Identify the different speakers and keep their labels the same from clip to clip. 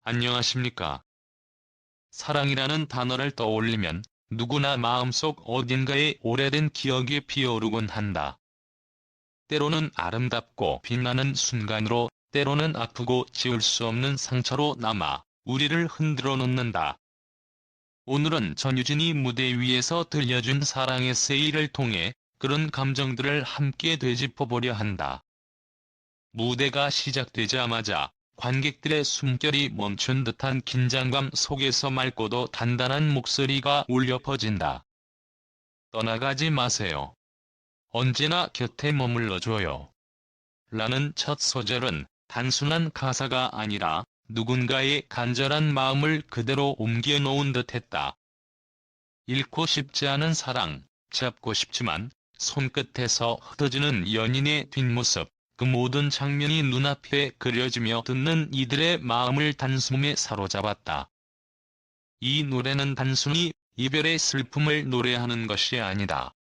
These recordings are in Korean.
Speaker 1: 안녕하십니까. 사랑이라는 단어를 떠올리면 누구나 마음속 어딘가에 오래된 기억이 피어오르곤 한다. 때로는 아름답고 빛나는 순간으로, 때로는 아프고 지울 수 없는 상처로 남아 우리를 흔들어 놓는다. 오늘은 전유진이 무대 위에서 들려준 사랑의 세일을 통해 그런 감정들을 함께 되짚어보려 한다. 무대가 시작되자마자 관객들의 숨결이 멈춘 듯한 긴장감 속에서 맑고도 단단한 목소리가 울려 퍼진다. 떠나가지 마세요. 언제나 곁에 머물러줘요. 라는 첫 소절은 단순한 가사가 아니라 누군가의 간절한 마음을 그대로 옮겨 놓은 듯했다. 잃고 싶지 않은 사랑, 잡고 싶지만 손끝에서 흩어지는 연인의 뒷모습, 그 모든 장면이 눈앞에 그려지며 듣는 이들의 마음을 단숨에 사로잡았다. 이 노래는 단순히 이별의 슬픔을 노래하는 것이 아니다.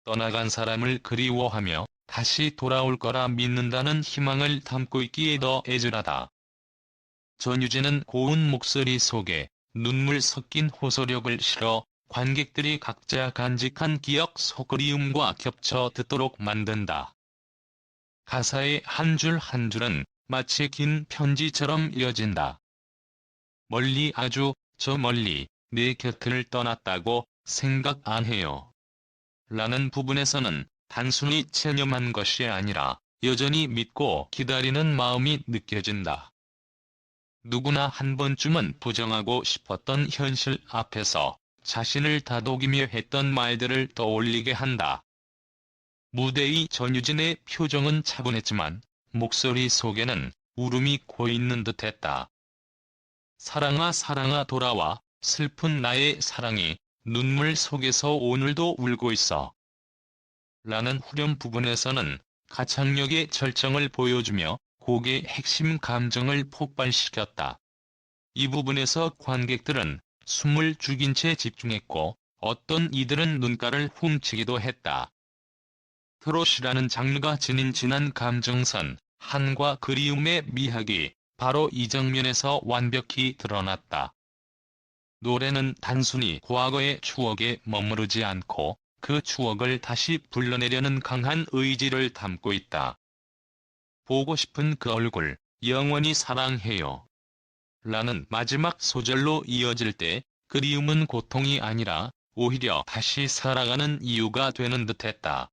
Speaker 1: 떠나간 사람을 그리워하며 다시 돌아올 거라 믿는다는 희망을 담고 있기에 더 애절하다. 전유진은 고운 목소리 속에 눈물 섞인 호소력을 실어 관객들이 각자 간직한 기억 속 그리움과 겹쳐 듣도록 만든다. 가사의 한 줄 한 줄은 마치 긴 편지처럼 이어진다. 멀리, 아주 저 멀리 내 곁을 떠났다고 생각 안 해요. 라는 부분에서는 단순히 체념한 것이 아니라 여전히 믿고 기다리는 마음이 느껴진다. 누구나 한 번쯤은 부정하고 싶었던 현실 앞에서 자신을 다독이며 했던 말들을 떠올리게 한다. 무대 위 전유진의 표정은 차분했지만 목소리 속에는 울음이 고이는 듯했다. 사랑아 사랑아 돌아와, 슬픈 나의 사랑이 눈물 속에서 오늘도 울고 있어. 라는 후렴 부분에서는 가창력의 절정을 보여주며 곡의 핵심 감정을 폭발시켰다. 이 부분에서 관객들은 숨을 죽인 채 집중했고, 어떤 이들은 눈가를 훔치기도 했다. 트롯이라는 장르가 지닌 진한 감정선, 한과 그리움의 미학이 바로 이 장면에서 완벽히 드러났다. 노래는 단순히 과거의 추억에 머무르지 않고 그 추억을 다시 불러내려는 강한 의지를 담고 있다. 보고 싶은 그 얼굴, 영원히 사랑해요. 라는 마지막 소절로 이어질 때 그리움은 고통이 아니라 오히려 다시 살아가는 이유가 되는 듯했다.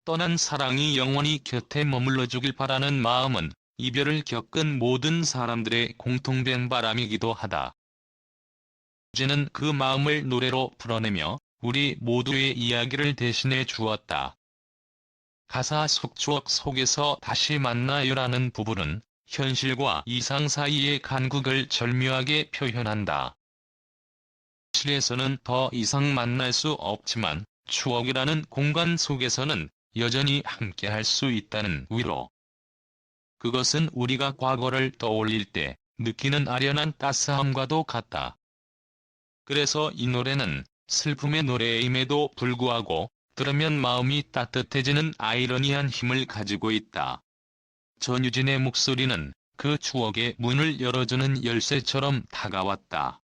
Speaker 1: 떠난 사랑이 영원히 곁에 머물러주길 바라는 마음은 이별을 겪은 모든 사람들의 공통된 바람이기도 하다. 주제는 그 마음을 노래로 풀어내며 우리 모두의 이야기를 대신해 주었다. 가사 속 추억 속에서 다시 만나요라는 부분은 현실과 이상 사이의 간극을 절묘하게 표현한다. 현실에서는 더 이상 만날 수 없지만 추억이라는 공간 속에서는 여전히 함께할 수 있다는 위로. 그것은 우리가 과거를 떠올릴 때 느끼는 아련한 따스함과도 같다. 그래서 이 노래는 슬픔의 노래임에도 불구하고 들으면 마음이 따뜻해지는 아이러니한 힘을 가지고 있다. 전유진의 목소리는 그 추억의 문을 열어주는 열쇠처럼 다가왔다.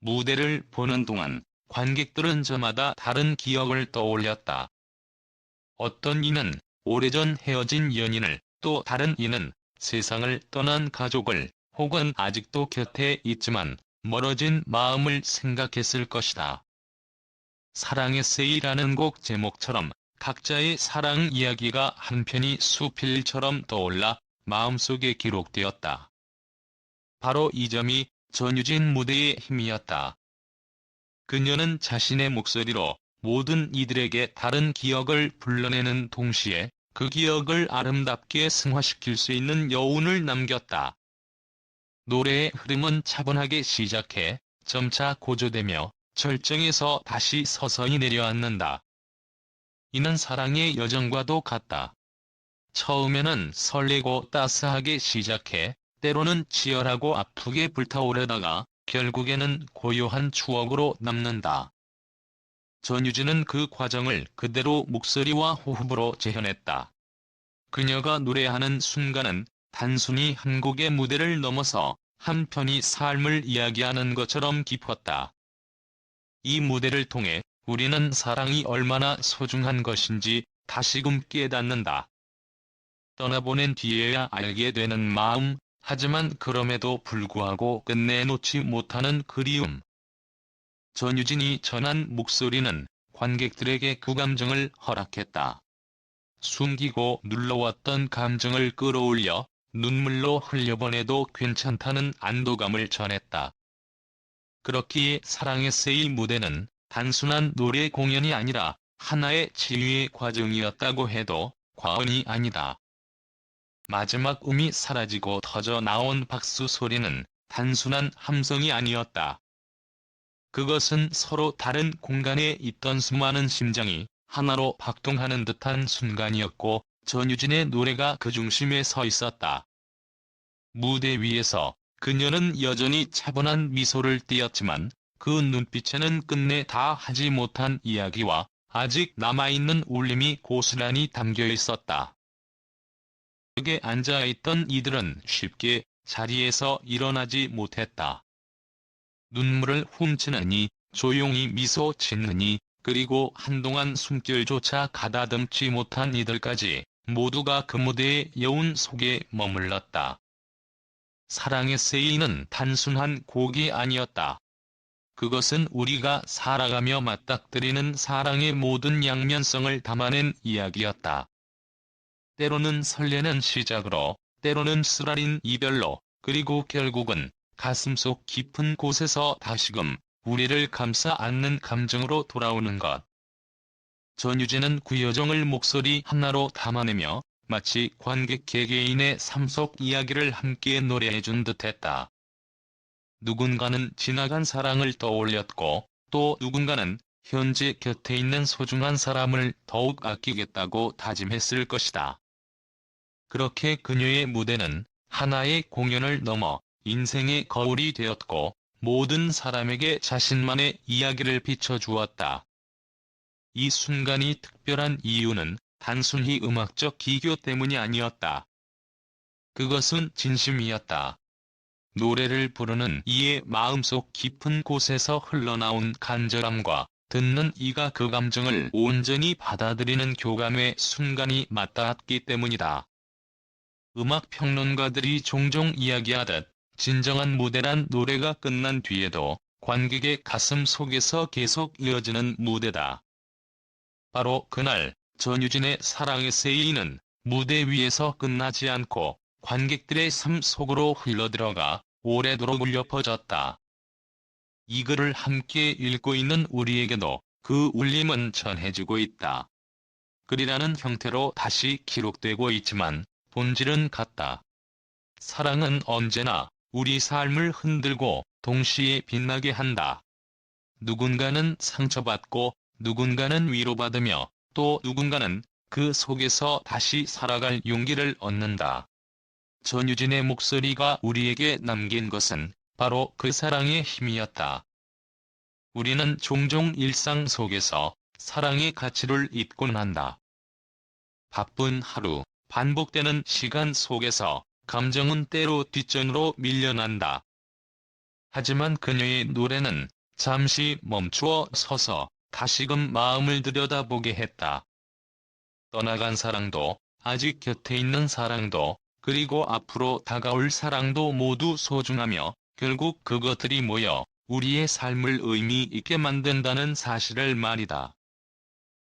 Speaker 1: 무대를 보는 동안 관객들은 저마다 다른 기억을 떠올렸다. 어떤 이는 오래전 헤어진 연인을, 또 다른 이는 세상을 떠난 가족을, 혹은 아직도 곁에 있지만 멀어진 마음을 생각했을 것이다. 사랑의 세이라는 곡 제목처럼 각자의 사랑 이야기가 한편의 수필처럼 떠올라 마음속에 기록되었다. 바로 이 점이 전유진 무대의 힘이었다. 그녀는 자신의 목소리로 모든 이들에게 다른 기억을 불러내는 동시에 그 기억을 아름답게 승화시킬 수 있는 여운을 남겼다. 노래의 흐름은 차분하게 시작해 점차 고조되며 절정에서 다시 서서히 내려앉는다. 이는 사랑의 여정과도 같다. 처음에는 설레고 따스하게 시작해 때로는 치열하고 아프게 불타오르다가 결국에는 고요한 추억으로 남는다. 전유진은 그 과정을 그대로 목소리와 호흡으로 재현했다. 그녀가 노래하는 순간은 단순히 한 곡의 무대를 넘어서 한 편의 삶을 이야기하는 것처럼 깊었다. 이 무대를 통해 우리는 사랑이 얼마나 소중한 것인지 다시금 깨닫는다. 떠나보낸 뒤에야 알게 되는 마음, 하지만 그럼에도 불구하고 끝내 놓지 못하는 그리움. 전유진이 전한 목소리는 관객들에게 그 감정을 허락했다. 숨기고 눌러왔던 감정을 끌어올려 눈물로 흘려보내도 괜찮다는 안도감을 전했다. 그렇기에 사랑의 세이 무대는 단순한 노래 공연이 아니라 하나의 치유의 과정이었다고 해도 과언이 아니다. 마지막 음이 사라지고 터져 나온 박수 소리는 단순한 함성이 아니었다. 그것은 서로 다른 공간에 있던 수많은 심장이 하나로 박동하는 듯한 순간이었고, 전유진의 노래가 그 중심에 서 있었다. 무대 위에서 그녀는 여전히 차분한 미소를 띄었지만 그 눈빛에는 끝내 다 하지 못한 이야기와 아직 남아있는 울림이 고스란히 담겨 있었다. 벽에 앉아있던 이들은 쉽게 자리에서 일어나지 못했다. 눈물을 훔치느니, 조용히 미소 짓느니, 그리고 한동안 숨결조차 가다듬지 못한 이들까지 모두가 그 무대의 여운 속에 머물렀다. 사랑의 세이는 단순한 곡이 아니었다. 그것은 우리가 살아가며 맞닥뜨리는 사랑의 모든 양면성을 담아낸 이야기였다. 때로는 설레는 시작으로, 때로는 쓰라린 이별로, 그리고 결국은 가슴속 깊은 곳에서 다시금 우리를 감싸 안는 감정으로 돌아오는 것. 전유진은 그 여정을 목소리 하나로 담아내며 마치 관객 개개인의 삶 속 이야기를 함께 노래해준 듯했다. 누군가는 지나간 사랑을 떠올렸고, 또 누군가는 현재 곁에 있는 소중한 사람을 더욱 아끼겠다고 다짐했을 것이다. 그렇게 그녀의 무대는 하나의 공연을 넘어 인생의 거울이 되었고, 모든 사람에게 자신만의 이야기를 비춰주었다. 이 순간이 특별한 이유는 단순히 음악적 기교 때문이 아니었다. 그것은 진심이었다. 노래를 부르는 이의 마음속 깊은 곳에서 흘러나온 간절함과 듣는 이가 그 감정을 온전히 받아들이는 교감의 순간이 맞닿았기 때문이다. 음악 평론가들이 종종 이야기하듯 진정한 무대란 노래가 끝난 뒤에도 관객의 가슴 속에서 계속 이어지는 무대다. 바로 그날 전유진의 사랑의 세이는 무대 위에서 끝나지 않고 관객들의 삶 속으로 흘러들어가 오래도록 울려 퍼졌다. 이 글을 함께 읽고 있는 우리에게도 그 울림은 전해지고 있다. 글이라는 형태로 다시 기록되고 있지만 본질은 같다. 사랑은 언제나 우리 삶을 흔들고 동시에 빛나게 한다. 누군가는 상처받고, 누군가는 위로받으며, 또 누군가는 그 속에서 다시 살아갈 용기를 얻는다. 전유진의 목소리가 우리에게 남긴 것은 바로 그 사랑의 힘이었다. 우리는 종종 일상 속에서 사랑의 가치를 잊곤 한다. 바쁜 하루, 반복되는 시간 속에서 감정은 때로 뒷전으로 밀려난다. 하지만 그녀의 노래는 잠시 멈추어 서서 다시금 마음을 들여다보게 했다. 떠나간 사랑도, 아직 곁에 있는 사랑도, 그리고 앞으로 다가올 사랑도 모두 소중하며, 결국 그것들이 모여 우리의 삶을 의미 있게 만든다는 사실을 말이다.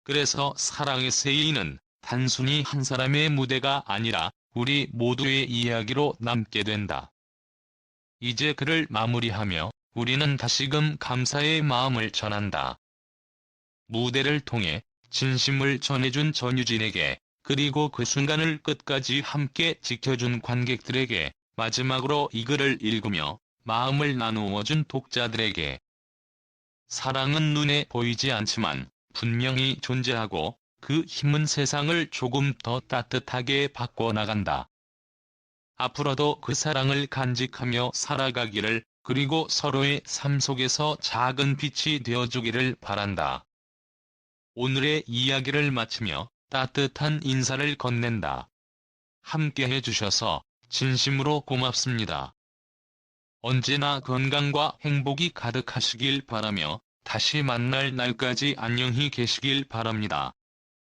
Speaker 1: 그래서 사랑의 세이는 단순히 한 사람의 무대가 아니라 우리 모두의 이야기로 남게 된다. 이제 글을 마무리하며 우리는 다시금 감사의 마음을 전한다. 무대를 통해 진심을 전해준 전유진에게, 그리고 그 순간을 끝까지 함께 지켜준 관객들에게, 마지막으로 이 글을 읽으며 마음을 나누어준 독자들에게. 사랑은 눈에 보이지 않지만 분명히 존재하고, 그 힘은 세상을 조금 더 따뜻하게 바꿔나간다. 앞으로도 그 사랑을 간직하며 살아가기를, 그리고 서로의 삶 속에서 작은 빛이 되어주기를 바란다. 오늘의 이야기를 마치며 따뜻한 인사를 건넨다. 함께 해주셔서 진심으로 고맙습니다. 언제나 건강과 행복이 가득하시길 바라며 다시 만날 날까지 안녕히 계시길 바랍니다.